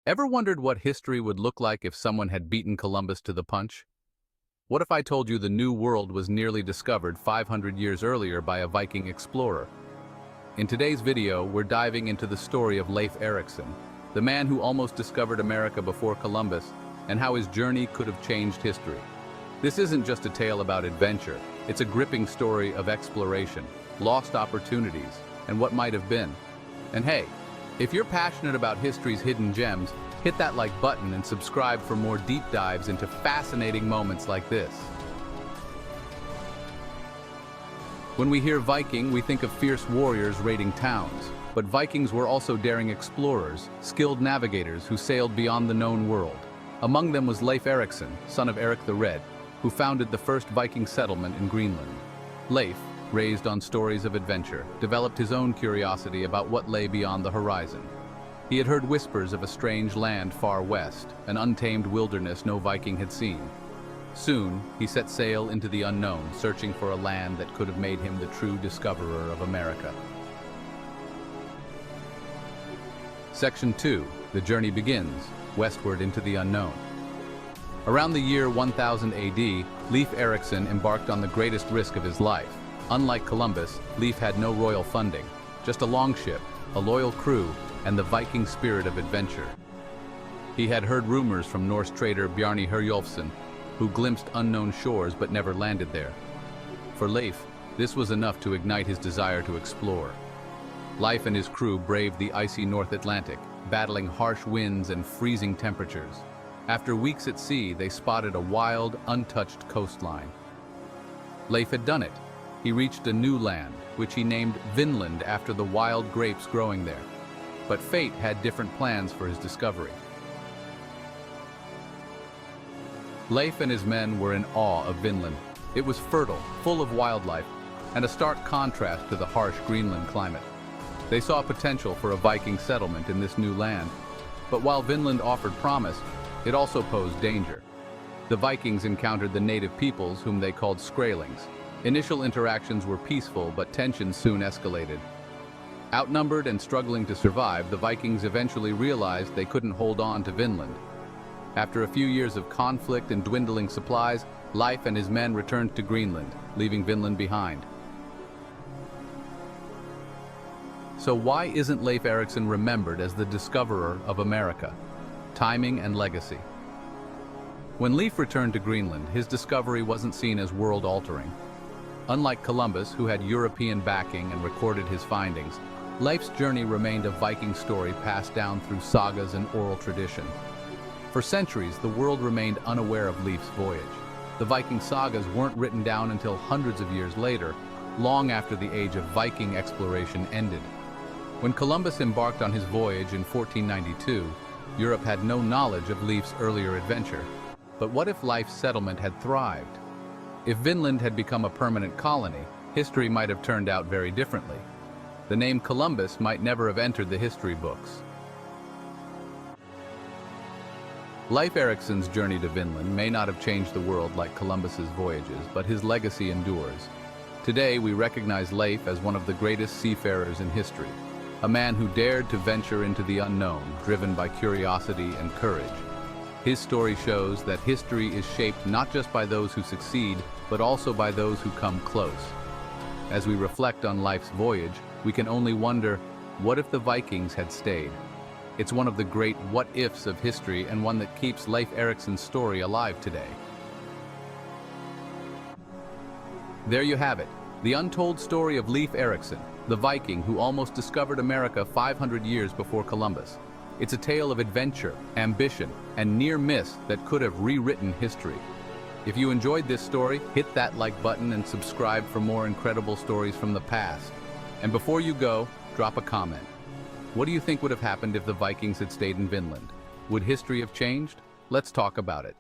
Ever wondered what history would look like if someone had beaten Columbus to the punch? What if I told you the New World was nearly discovered 500 years earlier by a Viking explorer? In today's video, we're diving into the story of Leif Erikson, the man who almost discovered America before Columbus, and how his journey could have changed history. This isn't just a tale about adventure, it's a gripping story of exploration, lost opportunities, and what might have been. And hey, if you're passionate about history's hidden gems, hit that like button and subscribe for more deep dives into fascinating moments like this. When we hear Viking, we think of fierce warriors raiding towns, but Vikings were also daring explorers, skilled navigators who sailed beyond the known world. Among them was Leif Erikson, son of Eric the Red, who founded the first Viking settlement in Greenland. Leif, raised on stories of adventure, developed his own curiosity about what lay beyond the horizon. He had heard whispers of a strange land far west, an untamed wilderness no Viking had seen. Soon, he set sail into the unknown, searching for a land that could have made him the true discoverer of America. Section 2. The journey begins, westward into the unknown. Around the year 1000 AD, Leif Erikson embarked on the greatest risk of his life. Unlike Columbus, Leif had no royal funding, just a longship, a loyal crew, and the Viking spirit of adventure. He had heard rumors from Norse trader Bjarni Herjolfsson, who glimpsed unknown shores but never landed there. For Leif, this was enough to ignite his desire to explore. Leif and his crew braved the icy North Atlantic, battling harsh winds and freezing temperatures. After weeks at sea, they spotted a wild, untouched coastline. Leif had done it. He reached a new land, which he named Vinland after the wild grapes growing there. But fate had different plans for his discovery. Leif and his men were in awe of Vinland. It was fertile, full of wildlife, and a stark contrast to the harsh Greenland climate. They saw potential for a Viking settlement in this new land. But while Vinland offered promise, it also posed danger. The Vikings encountered the native peoples, whom they called Skrælings. Initial interactions were peaceful, but tensions soon escalated. Outnumbered and struggling to survive, the Vikings eventually realized they couldn't hold on to Vinland. After a few years of conflict and dwindling supplies, Leif and his men returned to Greenland, leaving Vinland behind. So why isn't Leif Erikson remembered as the discoverer of America? Timing and legacy. When Leif returned to Greenland, his discovery wasn't seen as world-altering. Unlike Columbus, who had European backing and recorded his findings, Leif's journey remained a Viking story passed down through sagas and oral tradition. For centuries, the world remained unaware of Leif's voyage. The Viking sagas weren't written down until hundreds of years later, long after the age of Viking exploration ended. When Columbus embarked on his voyage in 1492, Europe had no knowledge of Leif's earlier adventure. But what if Leif's settlement had thrived? If Vinland had become a permanent colony, history might have turned out very differently. The name Columbus might never have entered the history books. Leif Erikson's journey to Vinland may not have changed the world like Columbus's voyages, but his legacy endures. Today, we recognize Leif as one of the greatest seafarers in history, a man who dared to venture into the unknown, driven by curiosity and courage. His story shows that history is shaped not just by those who succeed, but also by those who come close. As we reflect on Leif's voyage, we can only wonder, what if the Vikings had stayed? It's one of the great what-ifs of history and one that keeps Leif Erikson's story alive today. There you have it, the untold story of Leif Erikson, the Viking who almost discovered America 500 years before Columbus. It's a tale of adventure, ambition, and near miss that could have rewritten history. If you enjoyed this story, hit that like button and subscribe for more incredible stories from the past. And before you go, drop a comment. What do you think would have happened if the Vikings had stayed in Vinland? Would history have changed? Let's talk about it.